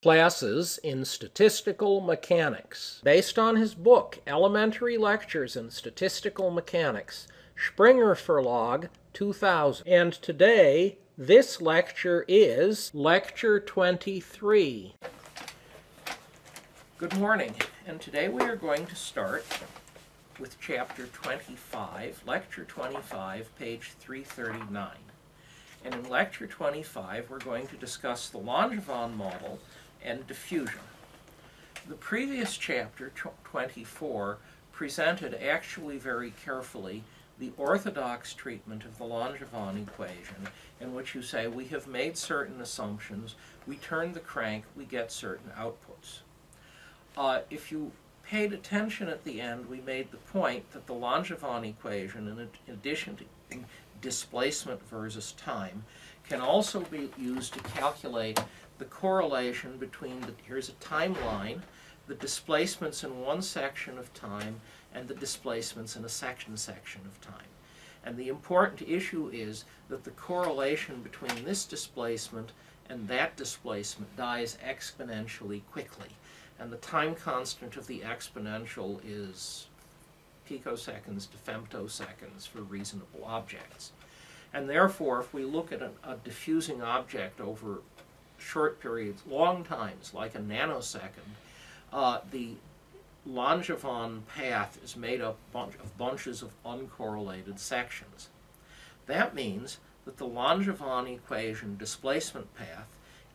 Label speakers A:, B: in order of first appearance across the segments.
A: Classes in Statistical Mechanics. Based on his book, Elementary Lectures in Statistical Mechanics, Springer Verlag, 2000. And today, this lecture is Lecture 23. Good morning, and today we are going to start with Chapter 25, Lecture 25, page 339. And in Lecture 25, we're going to discuss the Langevin model and diffusion. The previous chapter, 24, presented actually very carefully the orthodox treatment of the Langevin equation, in which you say we have made certain assumptions, we turn the crank, we get certain outputs. If you paid attention at the end, we made the point that the Langevin equation, in addition to displacement versus time, can also be used to calculate the correlation between, here's a timeline, the displacements in one section of time and the displacements in a section of time. And the important issue is that the correlation between this displacement and that displacement dies exponentially quickly. And the time constant of the exponential is picoseconds to femtoseconds for reasonable objects. And therefore, if we look at a diffusing object over short periods, long times, like a nanosecond, the Langevin path is made up of bunches of uncorrelated sections. That means that the Langevin equation displacement path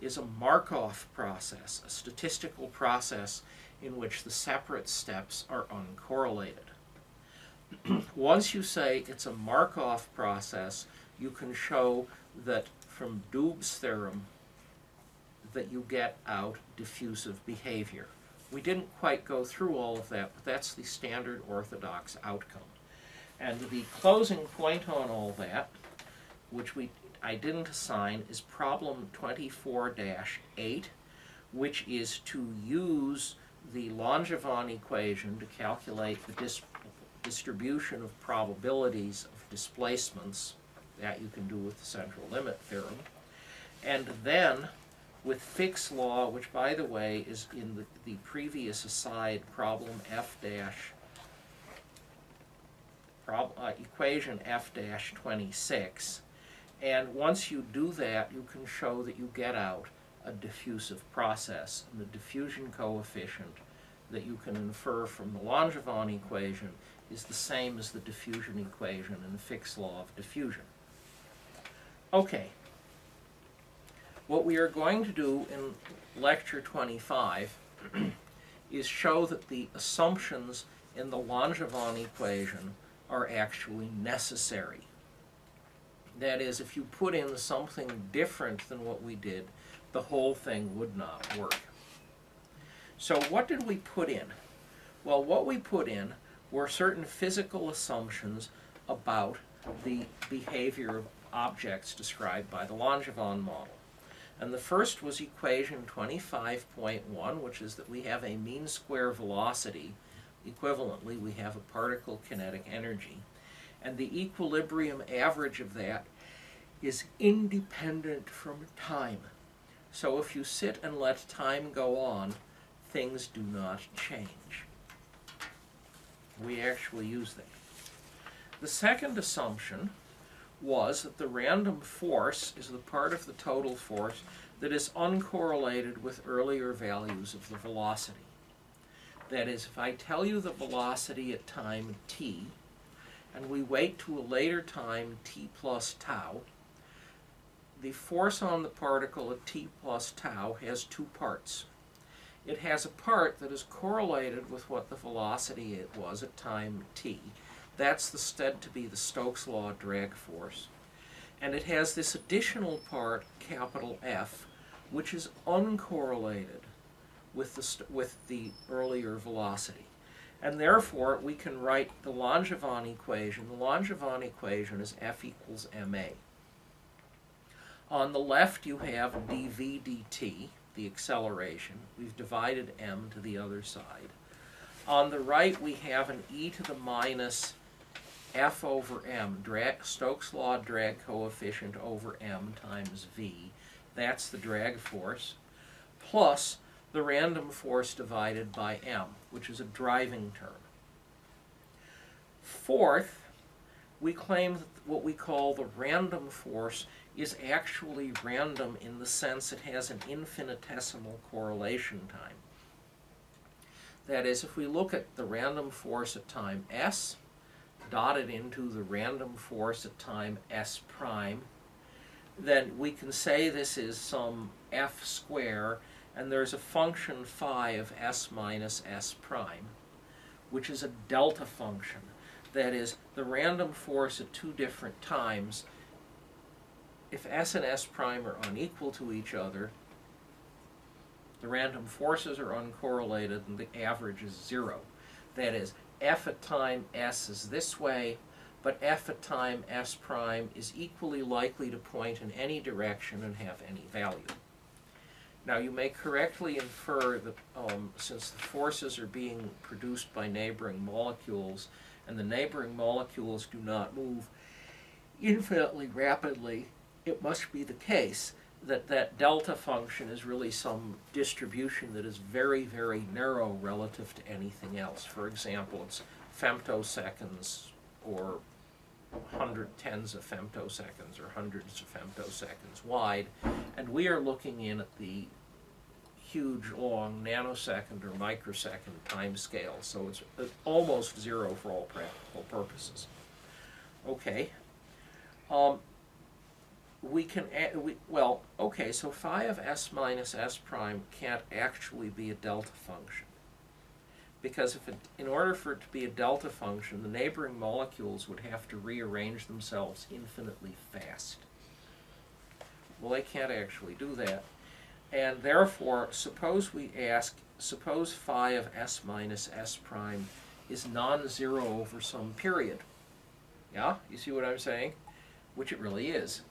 A: is a Markov process, a statistical process in which the separate steps are uncorrelated. Once you say it's a Markov process, you can show that from Dub's theorem that you get out diffusive behavior. We didn't quite go through all of that, but that's the standard orthodox outcome. And the closing point on all that, which I didn't assign, is problem 24-8, which is to use the Langevin equation to calculate the distribution of probabilities of displacements. That you can do with the central limit theorem. And then with Fick's law, which by the way is in the previous aside problem equation F-26. And once you do that, you can show that you get out a diffusive process. And the diffusion coefficient that you can infer from the Langevin equation is the same as the diffusion equation in Fick's law of diffusion. Okay, what we are going to do in Lecture 25 is show that the assumptions in the Langevin equation are actually necessary. That is, if you put in something different than what we did, the whole thing would not work. So what did we put in? Well, what we put in were certain physical assumptions about the behavior of objects described by the Langevin model. And the first was equation 25.1, which is that we have a mean square velocity. Equivalently, we have a particle kinetic energy. And the equilibrium average of that is independent from time. So if you sit and let time go on, things do not change. We actually use that. The second assumption was that the random force is the part of the total force that is uncorrelated with earlier values of the velocity. That is, if I tell you the velocity at time t, and we wait to a later time t plus tau, the force on the particle at t plus tau has two parts. It has a part that is correlated with what the velocity it was at time t. That's said to be the Stokes' law drag force. And it has this additional part, capital F, which is uncorrelated with the earlier velocity. And therefore, we can write the Langevin equation. The Langevin equation is F equals ma. On the left, you have dv dt, the acceleration. We've divided m to the other side. On the right, we have an e to the minus F over m, Stokes' law drag coefficient over m times v. That's the drag force. plus the random force divided by m, which is a driving term. Fourth, we claim that what we call the random force is actually random in the sense it has an infinitesimal correlation time. That is, if we look at the random force at time s, dotted into the random force at time s prime, then we can say this is some f square, and there's a function phi of s minus s prime, which is a delta function. That is, the random force at two different times, if s and s prime are unequal to each other, the random forces are uncorrelated and the average is 0. That is, f at time s is this way, but f at time s prime is equally likely to point in any direction and have any value. Now, you may correctly infer that since the forces are being produced by neighboring molecules, and the neighboring molecules do not move infinitely rapidly, it must be the case that that delta function is really some distribution that is very, very narrow relative to anything else. For example, it's femtoseconds or 110s of femtoseconds or hundreds of femtoseconds wide, and we are looking in at the huge, long nanosecond or microsecond time scale, so it's almost 0 for all practical purposes. Okay. So phi of s minus s prime can't actually be a delta function, because in order for it to be a delta function, the neighboring molecules would have to rearrange themselves infinitely fast. Well, they can't actually do that. And therefore, suppose phi of s minus s prime is non-zero over some period. Yeah? You see what I'm saying? Which it really is.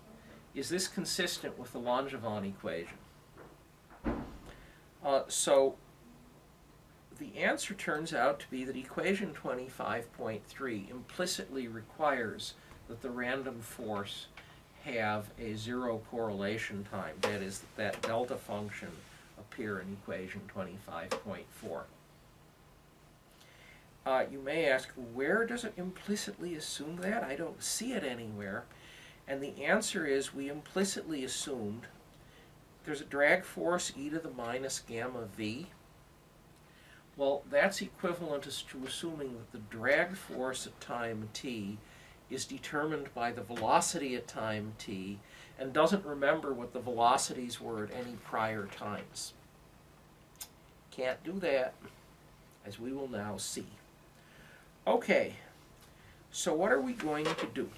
A: Is this consistent with the Langevin equation? So the answer turns out to be that equation 25.3 implicitly requires that the random force have a 0 correlation time. That is, that delta function appear in equation 25.4. You may ask, where does it implicitly assume that? I don't see it anywhere. And the answer is, we implicitly assumed there's a drag force e to the minus gamma v. Well, that's equivalent to assuming that the drag force at time t is determined by the velocity at time t and doesn't remember what the velocities were at any prior times. Can't do that, as we will now see. Okay, so what are we going to do?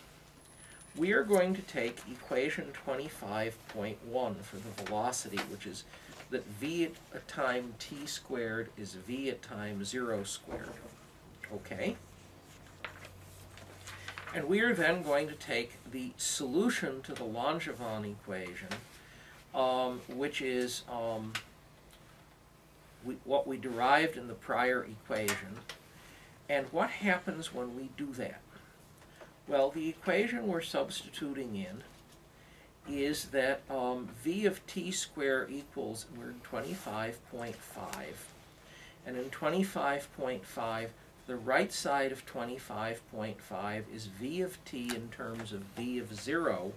A: We are going to take equation 25.1 for the velocity, which is that v at time t squared is v at time 0 squared. Okay? And we are then going to take the solution to the Langevin equation, which is what we derived in the prior equation. And what happens when we do that? Well, the equation we're substituting in is that v of t squared equals, we're in 25.5, and in 25.5, the right side of 25.5 is v of t in terms of v of 0,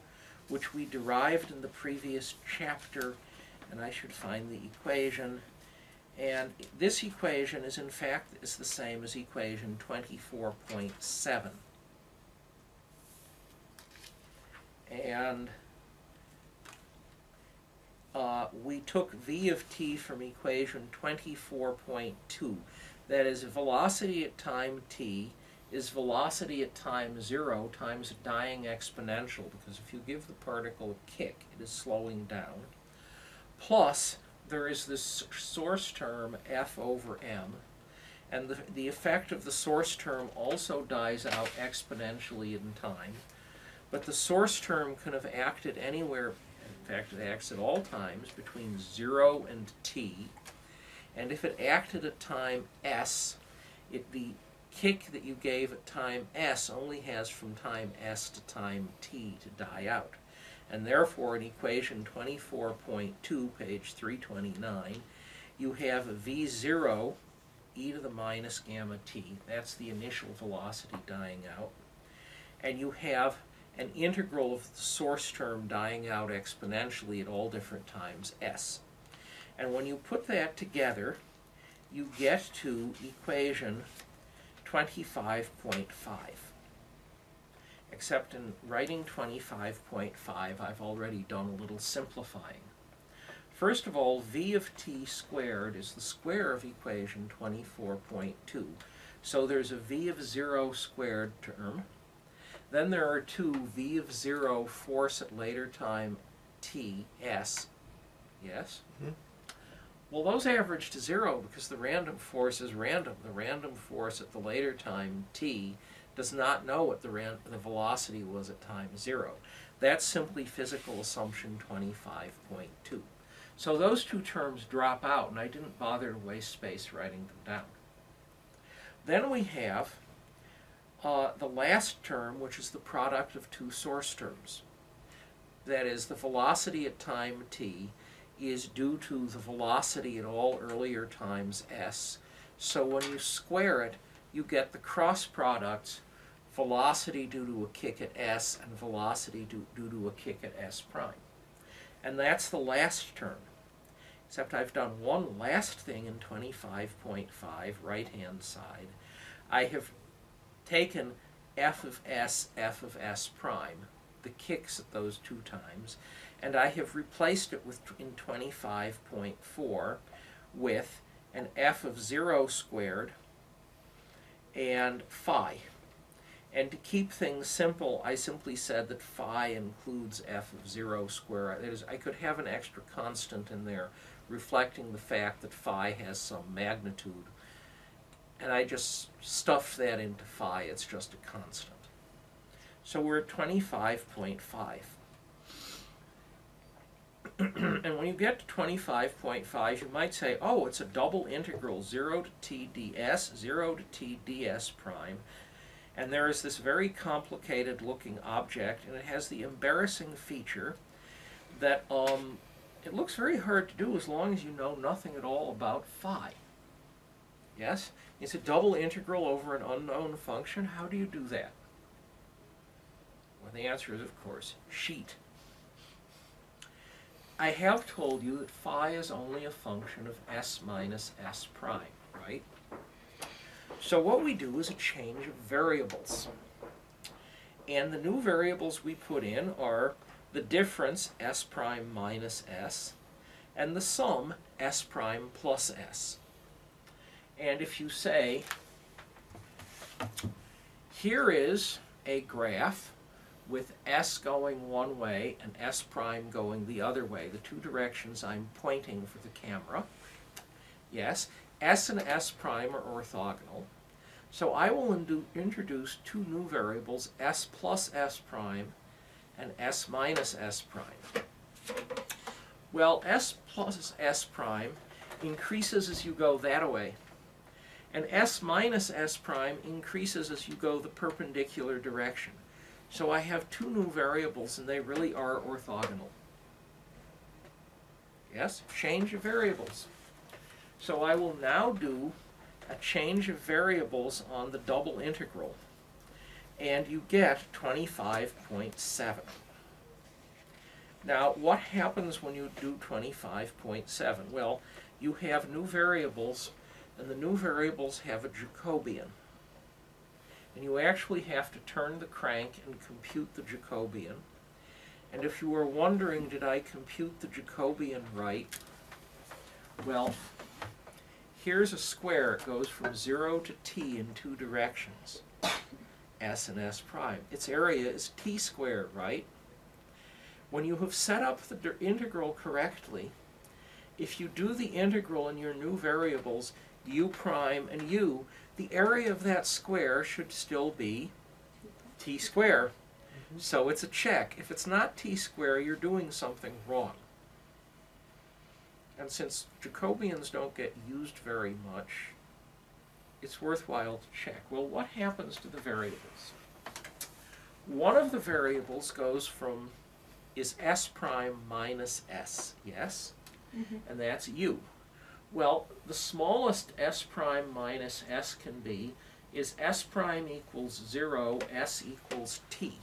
A: which we derived in the previous chapter, and I should find the equation. And this equation is, in fact, the same as equation 24.7. And we took v of t from equation 24.2. That is, velocity at time t is velocity at time 0 times a dying exponential, because if you give the particle a kick, it is slowing down. Plus, there is this source term f over m, and the effect of the source term also dies out exponentially in time. But the source term could have acted anywhere, in fact it acts at all times, between 0 and t. And if it acted at time s, the kick that you gave at time s only has from time s to time t to die out. And therefore, in equation 24.2, page 329, you have v0 e to the minus gamma t. That's the initial velocity dying out. And you have an integral of the source term dying out exponentially at all different times, s. And when you put that together, you get to equation 25.5. Except in writing 25.5, I've already done a little simplifying. First of all, v of t squared is the square of equation 24.2. So there's a v of 0 squared term. Then there are two v of 0 force at later time t, s. Yes? Mm-hmm. Well, those average to 0 because the random force is random. The random force at the later time t does not know what the velocity was at time 0. That's simply physical assumption 25.2. So those two terms drop out, and I didn't bother to waste space writing them down. Then we have the last term, which is the product of two source terms. That is, the velocity at time t is due to the velocity at all earlier times s. So when you square it, you get the cross products, velocity due to a kick at s and velocity due to a kick at s prime. And that's the last term. Except I've done one last thing in 25.5, right-hand side. I have taken f of s prime, the kicks at those two times, and I have replaced it with in 25.4 with an f of 0 squared and phi. And to keep things simple, I simply said that phi includes f of 0 squared. That is, I could have an extra constant in there reflecting the fact that phi has some magnitude. And I just stuffed that into phi. It's just a constant. So we're at 25.5. And when you get to 25.5, you might say, oh, it's a double integral, 0 to t ds, 0 to t ds prime. And there is this very complicated looking object, and it has the embarrassing feature that it looks very hard to do as long as you know nothing at all about phi. Yes? It's a double integral over an unknown function. How do you do that? Well, the answer is, of course, sheet. I have told you that phi is only a function of s minus s prime, right? So what we do is a change of variables. And the new variables we put in are the difference s prime minus s and the sum s prime plus s. And if you say, here is a graph with s going one way and s prime going the other way, the two directions I'm pointing for the camera. Yes, s and s prime are orthogonal. So I will introduce two new variables, s plus s prime and s minus s prime. Well, s plus s prime increases as you go that way, and s minus s prime increases as you go the perpendicular direction. So I have two new variables, and they really are orthogonal. Yes, change of variables. So I will now do a change of variables on the double integral, and you get 25.7. Now, what happens when you do 25.7? Well, you have new variables, and the new variables have a Jacobian. And you actually have to turn the crank and compute the Jacobian. And if you were wondering, did I compute the Jacobian right? Well, here's a square. It goes from 0 to t in two directions, s and s prime. Its area is t squared, right? When you have set up the integral correctly, if you do the integral in your new variables, u prime and u, the area of that square should still be t squared. Mm-hmm. So it's a check. If it's not t squared, you're doing something wrong. And since Jacobians don't get used very much, it's worthwhile to check. Well, what happens to the variables? One of the variables goes from is s prime minus s, yes?
B: Mm-hmm.
A: And that's u. Well, the smallest s prime minus s can be is s prime equals 0, s equals t.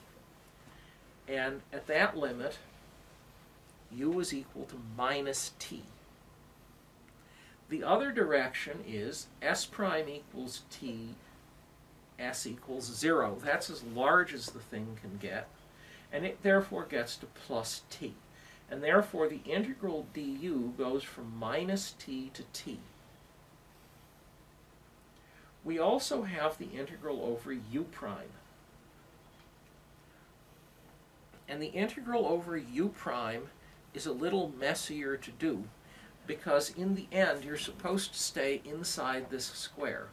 A: And at that limit, u is equal to minus t. The other direction is s prime equals t, s equals 0. That's as large as the thing can get, and it therefore gets to plus t. And therefore the integral du goes from minus t to t. We also have the integral over u prime. And the integral over u prime is a little messier to do, because in the end you're supposed to stay inside this square.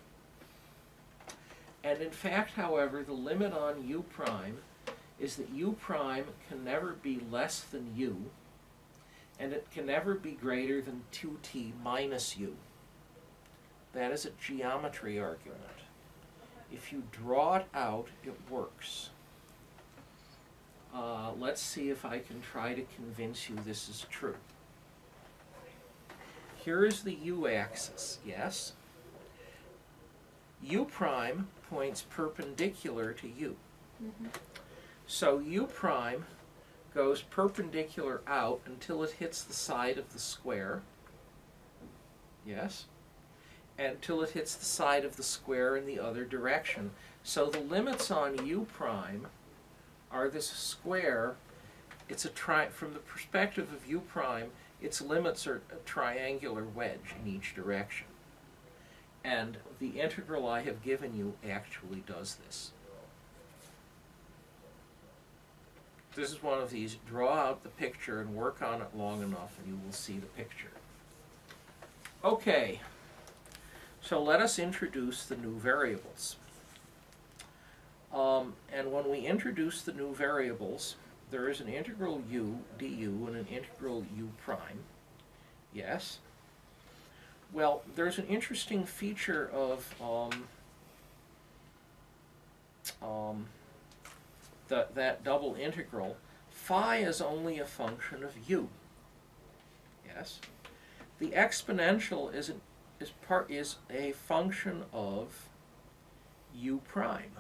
A: And in fact, however, the limit on u prime is that u prime can never be less than u, and it can never be greater than 2t minus u. That is a geometry argument. If you draw it out, it works. Let's see if I can try to convince you this is true. Here is the u-axis, yes? U prime points perpendicular to u.
B: Mm-hmm.
A: So u prime goes perpendicular out until it hits the side of the square, yes? And until it hits the side of the square in the other direction. So the limits on u prime are this square. It's a from the perspective of u prime, its limits are a triangular wedge in each direction. And the integral I have given you actually does this. This is one of these, draw out the picture and work on it long enough and you will see the picture. Okay, so let us introduce the new variables. And when we introduce the new variables, there is an integral u du and an integral u prime. Yes? Well, there's an interesting feature of that double integral. Phi is only a function of u. Yes? The exponential is a function of u prime.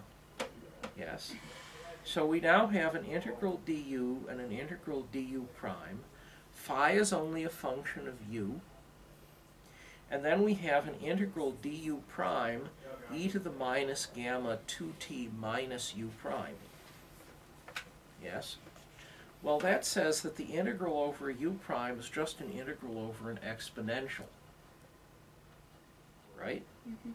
A: Yes? So we now have an integral du and an integral du prime. Phi is only a function of u. And then we have an integral du prime e to the minus gamma 2t minus u prime. Yes? Well, that says that the integral over u prime is just an integral over an exponential. Right?
B: Mm-hmm.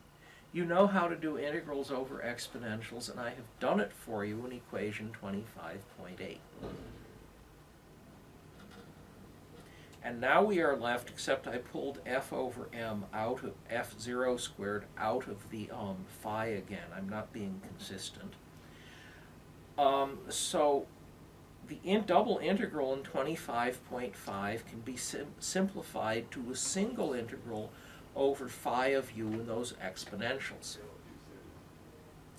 A: You know how to do integrals over exponentials, and I have done it for you in equation 25.8. And now we are left, except I pulled f over m out of f0 squared out of the phi again. I'm not being consistent. So the double integral in 25.5 can be simplified to a single integral over phi of u and those exponentials.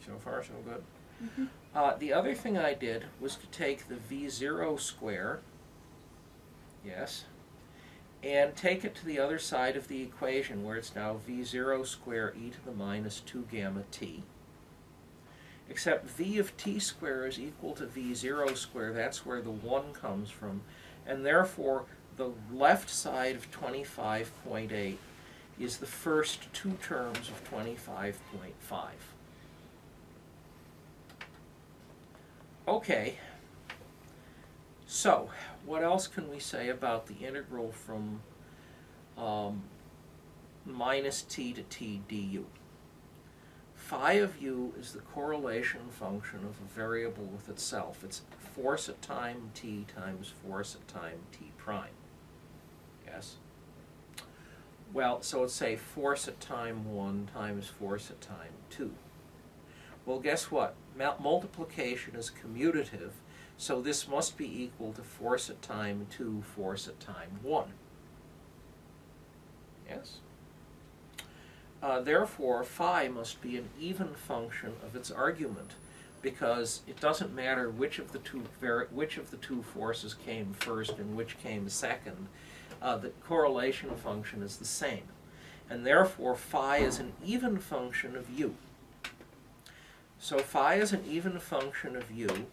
A: So far, so good.
B: Mm-hmm.
A: The other thing I did was to take the v0 square, yes, and take it to the other side of the equation where it's now v0 square e to the minus 2 gamma t. Except v of t square is equal to v0 square. That's where the 1 comes from. And therefore, the left side of 25.8 is the first two terms of 25.5. Okay, so what else can we say about the integral from minus t to t du? Phi of u is the correlation function of a variable with itself. It's force at time t times force at time t prime. Yes? Well, so let's say force at time 1 times force at time 2. Well, guess what? Multiplication is commutative, so this must be equal to force at time 2, force at time 1. Yes? Therefore, phi must be an even function of its argument, because it doesn't matter which of the two forces came first and which came second. The correlation function is the same, and therefore phi is an even function of u. So phi is an even function of u.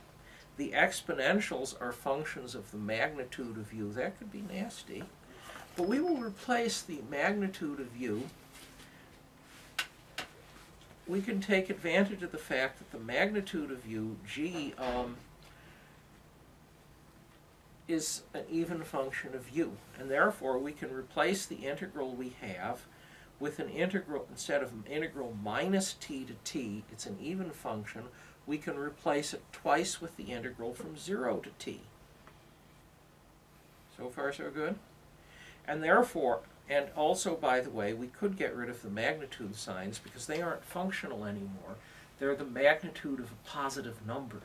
A: The exponentials are functions of the magnitude of u. That could be nasty. But we will replace the magnitude of u. We can take advantage of the fact that the magnitude of u, g, is an even function of u. And therefore, we can replace the integral we have with an integral, instead of an integral minus t to t, it's an even function, we can replace it twice with the integral from 0 to t. So far, so good? And therefore, and also, by the way, we could get rid of the magnitude signs because they aren't functional anymore. They're the magnitude of a positive number.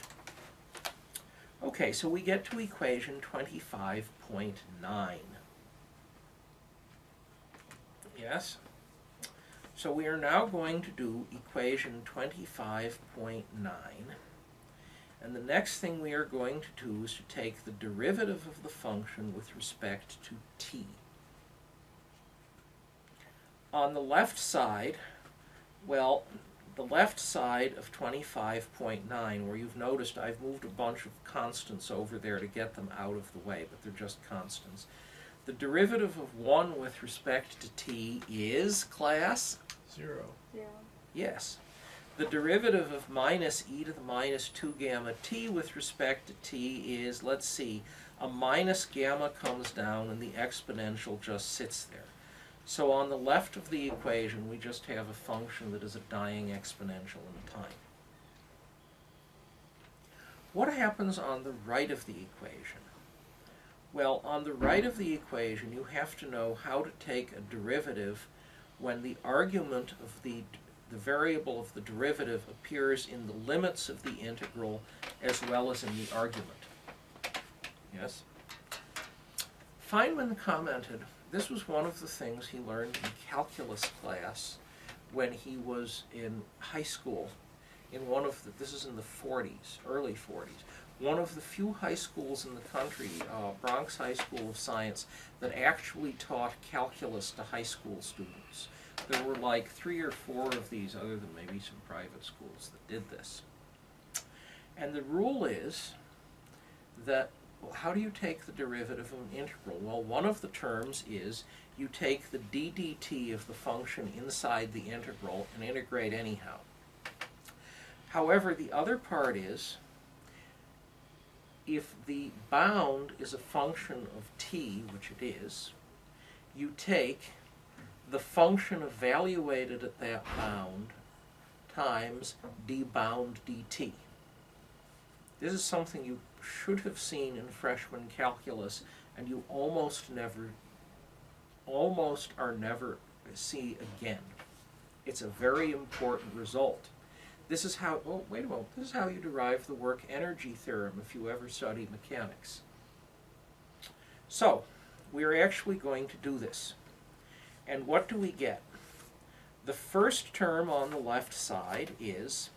A: Okay, so we get to equation 25.9. Yes? So we are now going to do equation 25.9. And the next thing we are going to do is to take the derivative of the function with respect to t. On the left side, well, the left side of 25.9, where you've noticed I've moved a bunch of constants over there to get them out of the way, but they're just constants. The derivative of 1 with respect to t is, class?
B: 0.
A: Yes. The derivative of minus e to the minus 2 gamma t with respect to t is, let's see, a minus gamma comes down and the exponential just sits there. So on the left of the equation, we just have a function that is a dying exponential in time. What happens on the right of the equation? Well, on the right of the equation, you have to know how to take a derivative when the argument of the variable of the derivative appears in the limits of the integral as well as in the argument. Yes? Feynman commented, this was one of the things he learned in calculus class when he was in high school, in one of the, this is in the 40s, early 40s, one of the few high schools in the country, Bronx High School of Science, that actually taught calculus to high school students. There were like 3 or 4 of these, other than maybe some private schools, that did this. And the rule is that, well, how do you take the derivative of an integral? Well, one of the terms is you take the d dt of the function inside the integral and integrate anyhow. However, the other part is, if the bound is a function of t, which it is, you take the function evaluated at that bound times d bound dt. This is something you should have seen in freshman calculus, and you almost are never see again. It's a very important result. This is how, oh, wait a moment, this is how you derive the work energy theorem if you ever study mechanics. So, we're actually going to do this. And what do we get? The first term on the left side is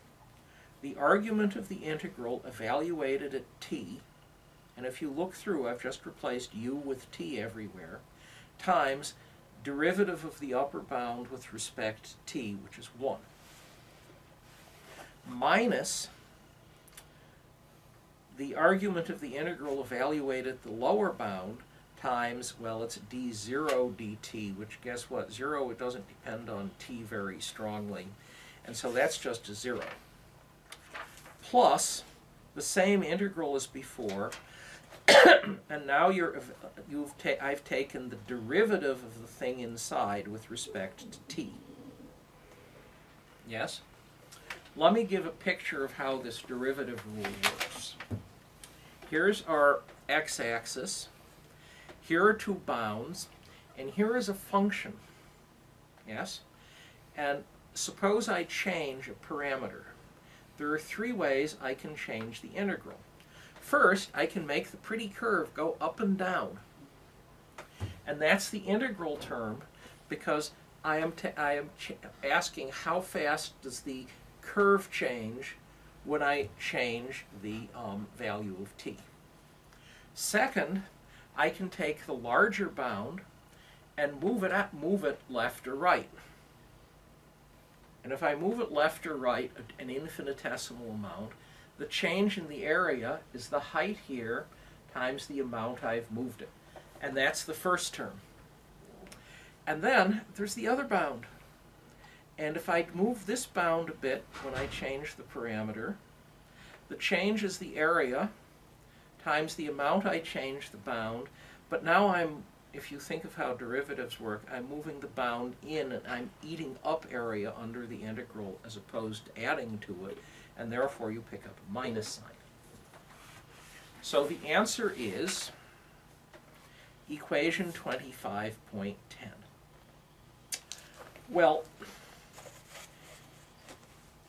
A: the argument of the integral evaluated at t, and if you look through, I've just replaced u with t everywhere, times derivative of the upper bound with respect to t, which is 1, minus the argument of the integral evaluated at the lower bound times, well, it's d0 dt, which, guess what, 0, it doesn't depend on t very strongly, and so that's just a 0. Plus the same integral as before, and now I've taken the derivative of the thing inside with respect to t. Yes? Let me give a picture of how this derivative rule works. Here's our x-axis. Here are 2 bounds, and here is a function. Yes? And suppose I change a parameter. There are 3 ways I can change the integral. First, I can make the pretty curve go up and down. And that's the integral term, because I am asking how fast does the curve change when I change the value of t. Second, I can take the larger bound and move it left or right. And if I move it left or right an infinitesimal amount, the change in the area is the height here times the amount I've moved it. And that's the first term. And then there's the other bound. And if I move this bound a bit when I change the parameter, the change is the area times the amount I change the bound. But now if you think of how derivatives work, I'm moving the bound in and I'm eating up area under the integral as opposed to adding to it, and therefore you pick up a minus sign. So the answer is equation 25.10. Well,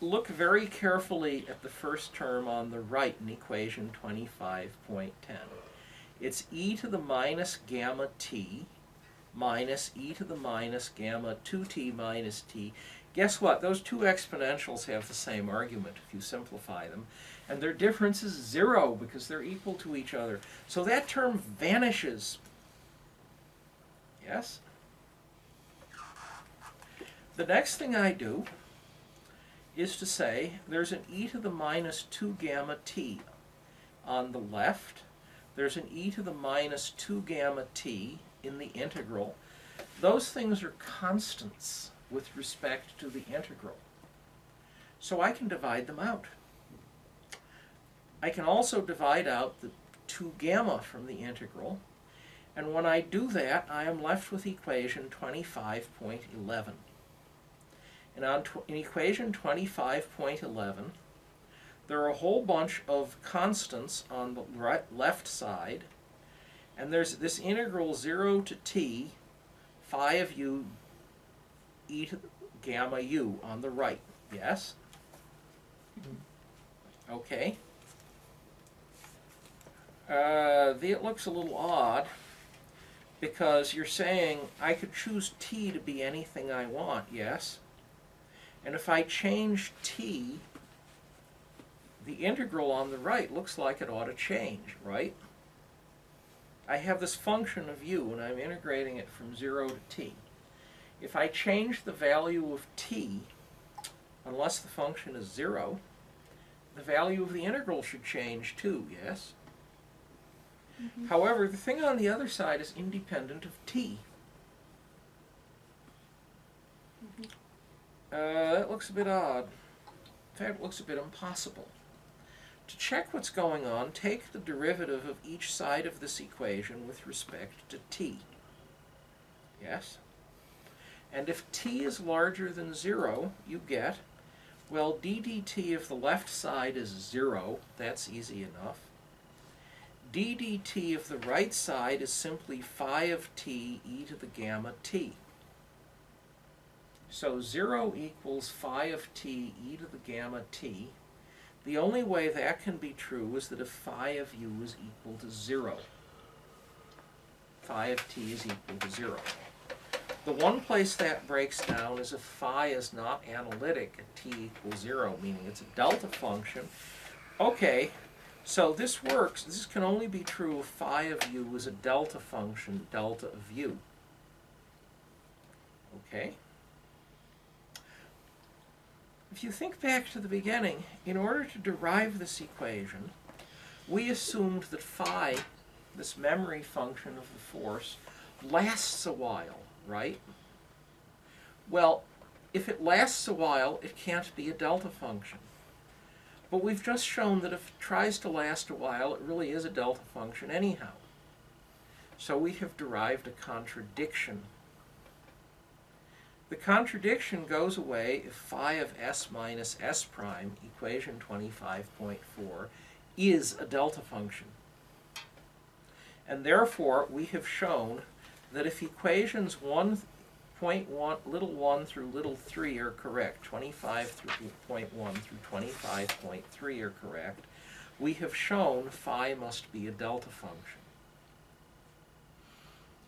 A: look very carefully at the first term on the right in equation 25.10. It's e to the minus gamma t minus e to the minus gamma 2t minus t. Guess what? Those two exponentials have the same argument if you simplify them. And their difference is 0 because they're equal to each other. So that term vanishes. Yes? The next thing I do is to say there's an e to the minus 2 gamma t on the left. There's an e to the minus 2 gamma t in the integral. Those things are constants with respect to the integral. So I can divide them out. I can also divide out the 2 gamma from the integral. And when I do that, I am left with equation 25.11. And in equation 25.11, there are a whole bunch of constants on the left side, and there's this integral 0 to t, phi of u, e to the gamma u on the right. Yes? Okay. It looks a little odd, because you're saying I could choose t to be anything I want, yes? And if I change t, the integral on the right looks like it ought to change, right? I have this function of u, and I'm integrating it from 0 to t. If I change the value of t, unless the function is 0, the value of the integral should change too, yes? Mm-hmm. However, the thing on the other side is independent of t. Mm-hmm. That looks a bit odd. In fact, it looks a bit impossible. To check what's going on, take the derivative of each side of this equation with respect to t. Yes? And if t is larger than 0, you get, well, d dt of the left side is 0. That's easy enough. d dt of the right side is simply phi of t e to the gamma t. So 0 equals phi of t e to the gamma t. The only way that can be true is that if phi of u is equal to 0. Phi of t is equal to 0. The one place that breaks down is if phi is not analytic at t equals 0, meaning it's a delta function. Okay, so this works. This can only be true if phi of u is a delta function, delta of u. Okay? If you think back to the beginning, in order to derive this equation, we assumed that phi, this memory function of the force, lasts a while, right? Well, if it lasts a while, it can't be a delta function. But we've just shown that if it tries to last a while, it really is a delta function anyhow. So we have derived a contradiction. The contradiction goes away if phi of s minus s prime, equation 25.4, is a delta function. And therefore, we have shown that if equations 1.1, little 1 through little 3 are correct, 25 through 0.1 through 25.3 are correct, we have shown phi must be a delta function.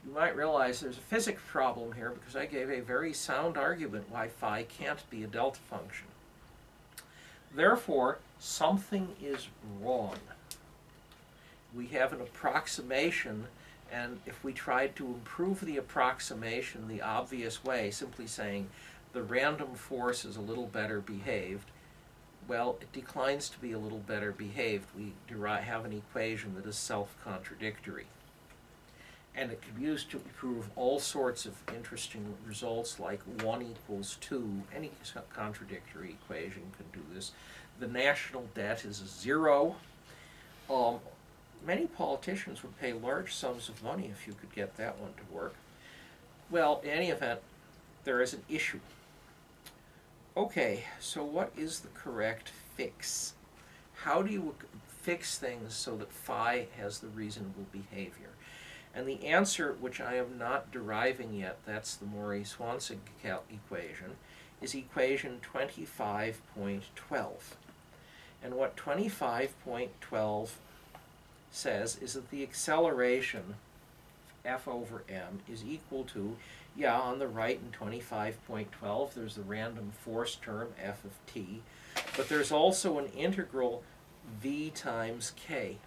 A: You might realize there's a physics problem here because I gave a very sound argument why phi can't be a delta function. Therefore, something is wrong. We have an approximation, and if we tried to improve the approximation the obvious way, simply saying the random force is a little better behaved, well, it declines to be a little better behaved. We have an equation that is self-contradictory. And it can be used to prove all sorts of interesting results, like 1 equals 2. Any contradictory equation can do this. The national debt is 0. Many politicians would pay large sums of money if you could get that one to work. Well, in any event, there is an issue. Okay, so what is the correct fix? How do you fix things so that phi has the reasonable behavior? And the answer, which I am not deriving yet, that's the Morey-Swansig equation, is equation 25.12. And what 25.12 says is that the acceleration, F over m, is equal to, on the right in 25.12, there's the random force term, F of t, but there's also an integral v times k.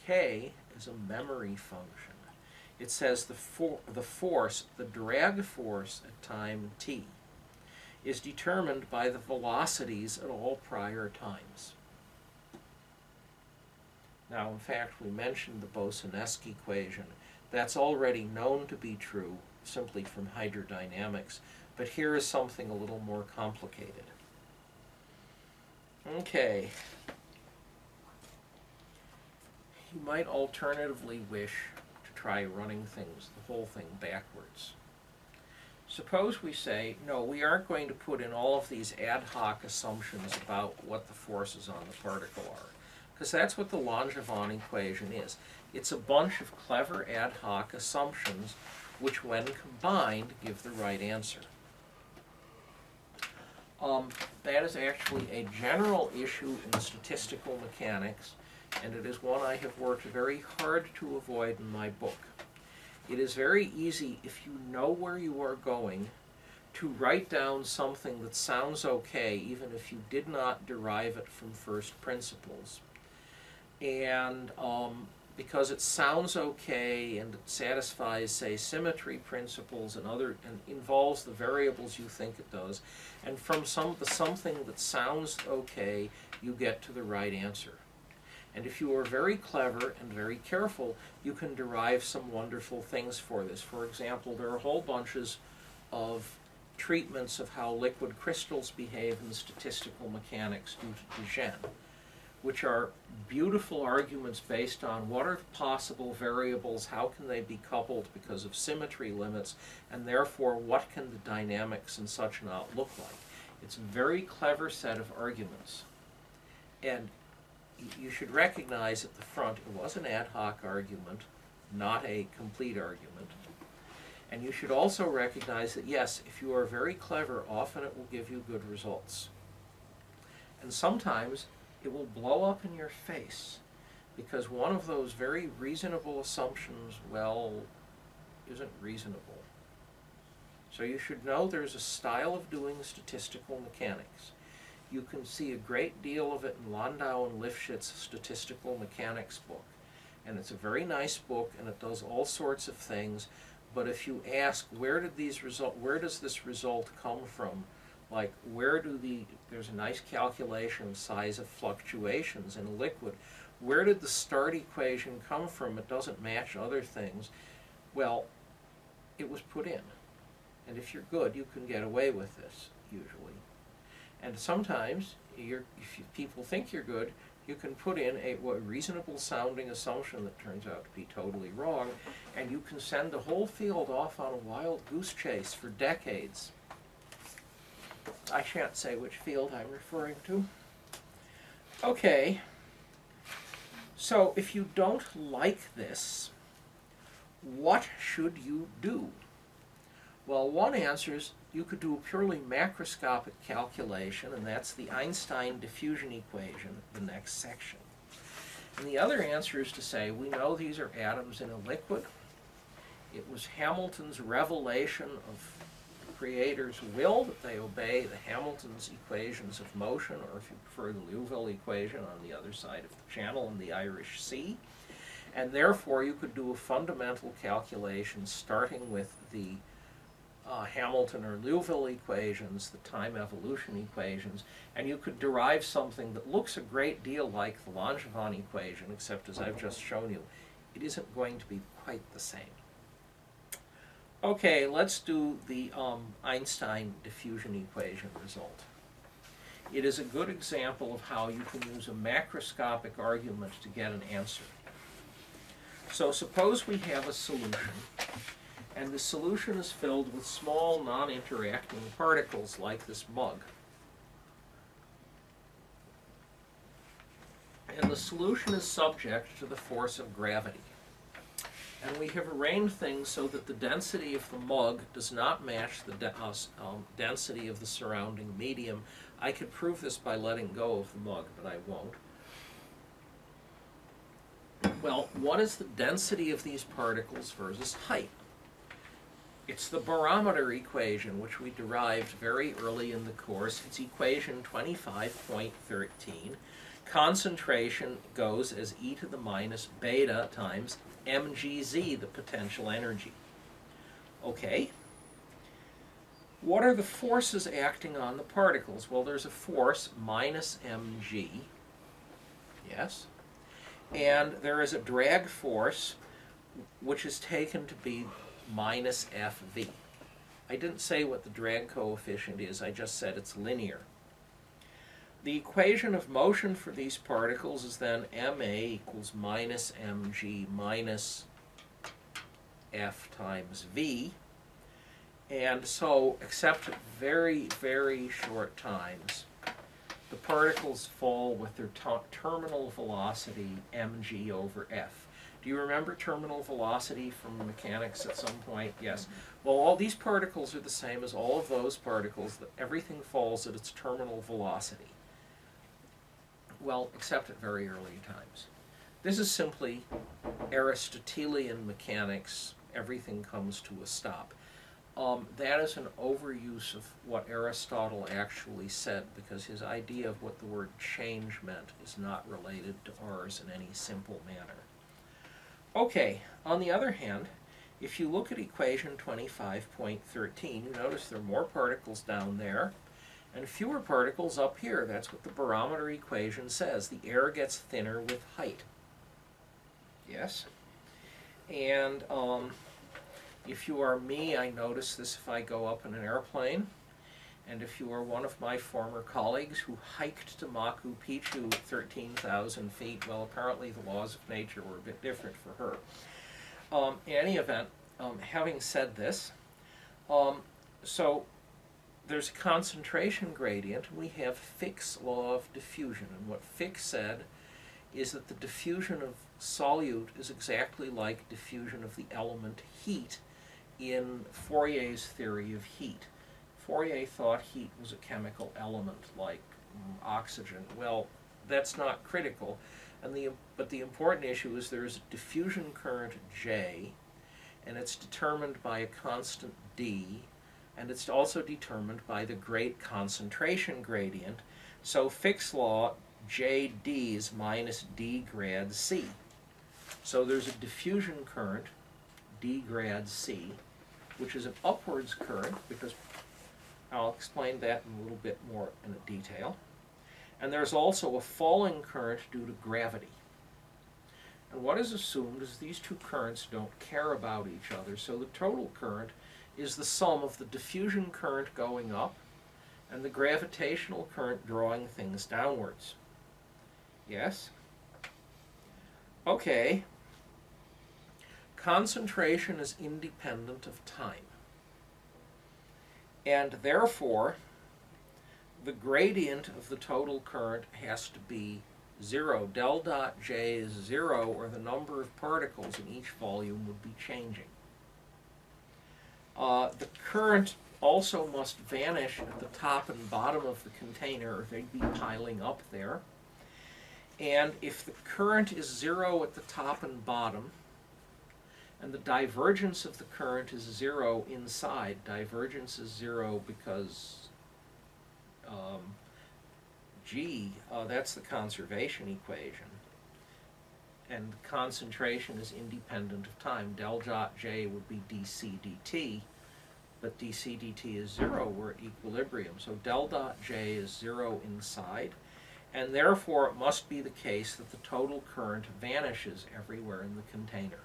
A: K is a memory function. It says the force, the drag force at time t, is determined by the velocities at all prior times. Now, in fact, we mentioned the Bose-Einstein equation. That's already known to be true simply from hydrodynamics, but here is something a little more complicated. Okay. You might alternatively wish to try running the whole thing backwards. Suppose we say, no, we aren't going to put in all of these ad hoc assumptions about what the forces on the particle are, because that's what the Langevin equation is. It's a bunch of clever ad hoc assumptions which, when combined, give the right answer. That is actually a general issue in statistical mechanics, and it is one I have worked very hard to avoid in my book. It is very easy, if you know where you are going, to write down something that sounds okay, even if you did not derive it from first principles. And because it sounds okay and it satisfies, say, symmetry principles and involves the variables you think it does, and from something that sounds okay, you get to the right answer. And if you are very clever and very careful, you can derive some wonderful things for this. For example, there are whole bunches of treatments of how liquid crystals behave in statistical mechanics due to Diffusion, which are beautiful arguments based on what are the possible variables, how can they be coupled because of symmetry limits, and therefore what can the dynamics and such not look like. It's a very clever set of arguments. And you should recognize at the front it was an ad hoc argument, not a complete argument. And you should also recognize that, yes, if you are very clever, often it will give you good results. And sometimes it will blow up in your face because one of those very reasonable assumptions, well, isn't reasonable. So you should know there's a style of doing statistical mechanics. You can see a great deal of it in Landau and Lifshitz' Statistical Mechanics book. And it's a very nice book, and it does all sorts of things. But if you ask, where does this result come from? Like, there's a nice calculation of size of fluctuations in a liquid. Where did the start equation come from? It doesn't match other things. Well, it was put in. And if you're good, you can get away with this, usually. And sometimes, if people think you're good, you can put in a reasonable sounding assumption that turns out to be totally wrong, and you can send the whole field off on a wild goose chase for decades. I shan't say which field I'm referring to. Okay, so if you don't like this, what should you do? Well, one answer is you could do a purely macroscopic calculation, and that's the Einstein diffusion equation, the next section. And the other answer is to say, we know these are atoms in a liquid. It was Hamilton's revelation of creator's will that they obey the Hamilton's equations of motion, or if you prefer the Liouville equation on the other side of the channel in the Irish Sea. And therefore you could do a fundamental calculation starting with the Hamilton or Liouville equations, the time evolution equations, and you could derive something that looks a great deal like the Langevin equation, except as I've just shown you, it isn't going to be quite the same. Okay, let's do the Einstein diffusion equation result. It is a good example of how you can use a macroscopic argument to get an answer. So suppose we have a solution, and the solution is filled with small non-interacting particles like this mug. And the solution is subject to the force of gravity. And we have arranged things so that the density of the mug does not match the density of the surrounding medium. I could prove this by letting go of the mug, but I won't. Well, what is the density of these particles versus height? It's the Barometer Equation, which we derived very early in the course. It's equation 25.13. Concentration goes as e to the minus beta times mgz, the potential energy. Okay. What are the forces acting on the particles? Well, there's a force minus mg. Yes. And there is a drag force, which is taken to be minus Fv. I didn't say what the drag coefficient is, I just said it's linear. The equation of motion for these particles is then ma equals minus mg minus F times v. And so, except at very, very short times, the particles fall with their terminal velocity mg over f. Do you remember terminal velocity from mechanics at some point? Yes. Well, all these particles are the same as all of those particles. That everything falls at its terminal velocity. Well, except at very early times. This is simply Aristotelian mechanics. Everything comes to a stop. That is an overuse of what Aristotle actually said, because his idea of what the word change meant is not related to ours in any simple manner. Okay, on the other hand, if you look at equation 25.13, you notice there are more particles down there and fewer particles up here. That's what the Barometer Equation says. The air gets thinner with height. Yes? And if you are me, I notice this if I go up in an airplane. And if you are one of my former colleagues who hiked to Machu Picchu at 13,000 feet, well, apparently the laws of nature were a bit different for her. In any event, having said this, so there's a concentration gradient, and we have Fick's law of diffusion. And what Fick said is that the diffusion of solute is exactly like diffusion of the element heat in Fourier's theory of heat. Fourier thought heat was a chemical element like oxygen. Well, that's not critical. But the important issue is there is a diffusion current J, and it's determined by a constant D, and it's also determined by the great concentration gradient. So Fick's law, JD is minus D grad C. So there's a diffusion current, D grad C, which is an upwards current, because I'll explain that in a little bit more in detail. And there's also a falling current due to gravity. And what is assumed is these two currents don't care about each other, so the total current is the sum of the diffusion current going up and the gravitational current drawing things downwards. Yes? Okay. Concentration is independent of time. And therefore, the gradient of the total current has to be 0. Del dot J is 0, or the number of particles in each volume would be changing. The current also must vanish at the top and bottom of the container, or they'd be piling up there. And if the current is 0 at the top and bottom, And the divergence of the current is 0 inside. Divergence is 0 because G, that's the conservation equation. And concentration is independent of time. Del dot J would be dc dt, but dc dt is 0. We're at equilibrium. So del dot J is 0 inside, and therefore it must be the case that the total current vanishes everywhere in the container.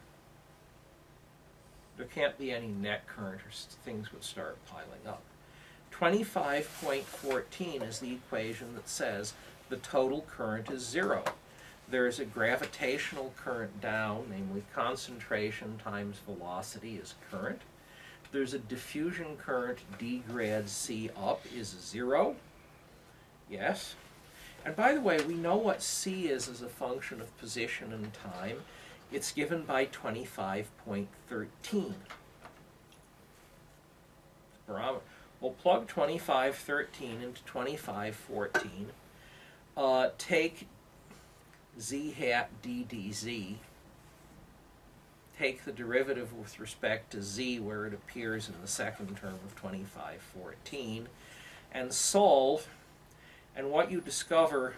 A: There can't be any net current, or things would start piling up. 25.14 is the equation that says the total current is 0. There is a gravitational current down, namely concentration times velocity is current. There's a diffusion current, d grad c up is 0. Yes. And by the way, we know what c is as a function of position and time. It's given by 25.13. Barometer. We'll plug 2513 into 2514. Take z hat d dz. Take the derivative with respect to z where it appears in the second term of 2514 and solve. And what you discover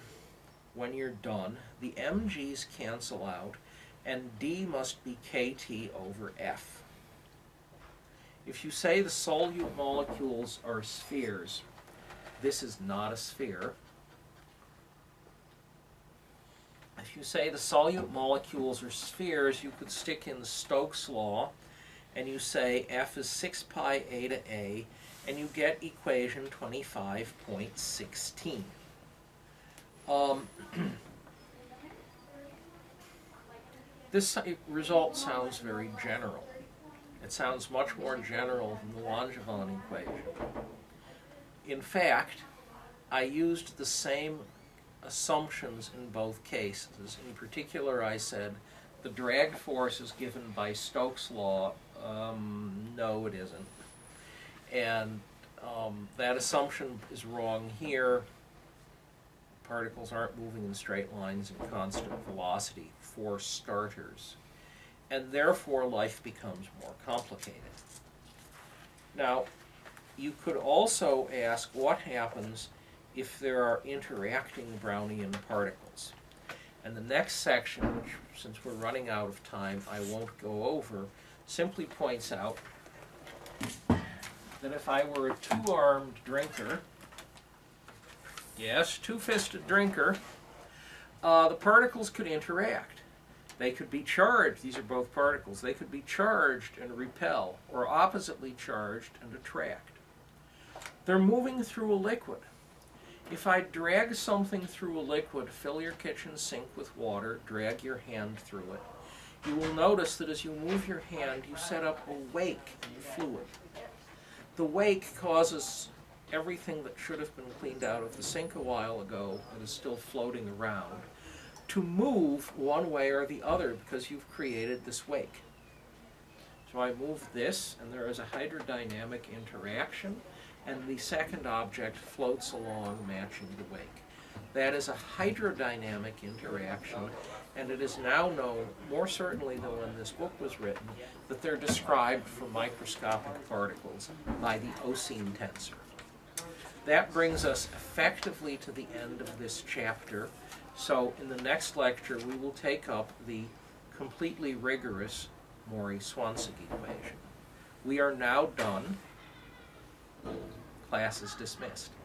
A: when you're done, the mg's cancel out, and d must be kt over f. If you say the solute molecules are spheres, this is not a sphere. If you say the solute molecules are spheres, you could stick in Stokes' law, and you say f is 6 pi a to a, and you get equation 25.16. This result sounds very general. It sounds much more general than the Langevin equation. In fact, I used the same assumptions in both cases. In particular, I said the drag force is given by Stokes' law. No, it isn't. And that assumption is wrong here. Particles aren't moving in straight lines in constant velocity, for starters. And therefore, life becomes more complicated. Now, you could also ask what happens if there are interacting Brownian particles. And the next section, which, since we're running out of time, I won't go over, simply points out that if I were a two-armed drinker, yes, two-fisted drinker, the particles could interact. They could be charged, these are both particles, they could be charged and repel, or oppositely charged and attract. They're moving through a liquid. If I drag something through a liquid, fill your kitchen sink with water, drag your hand through it, you will notice that as you move your hand, you set up a wake in fluid. The wake causes everything that should have been cleaned out of the sink a while ago that is still floating around to move one way or the other because you've created this wake. So I move this, and there is a hydrodynamic interaction, and the second object floats along matching the wake. That is a hydrodynamic interaction, and it is now known, more certainly than when this book was written, that they're described for microscopic particles by the Oseen tensor. That brings us effectively to the end of this chapter. So in the next lecture, we will take up the completely rigorous Maury-Swansig equation. We are now done. Class is dismissed.